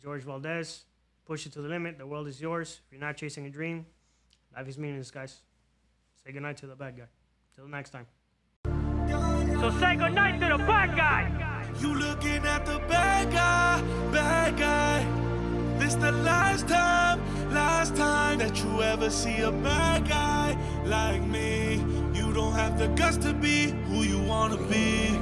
Jorge Valdes. Push it to the limit. The world is yours. If you're not chasing a dream, life is meaningless, guys. Say goodnight to the bad guy. Till next time. So say goodnight to the bad guy.
You looking at the bad guy, bad guy. This the last time that you ever see a bad guy like me. You don't have the guts to be who you wanna be.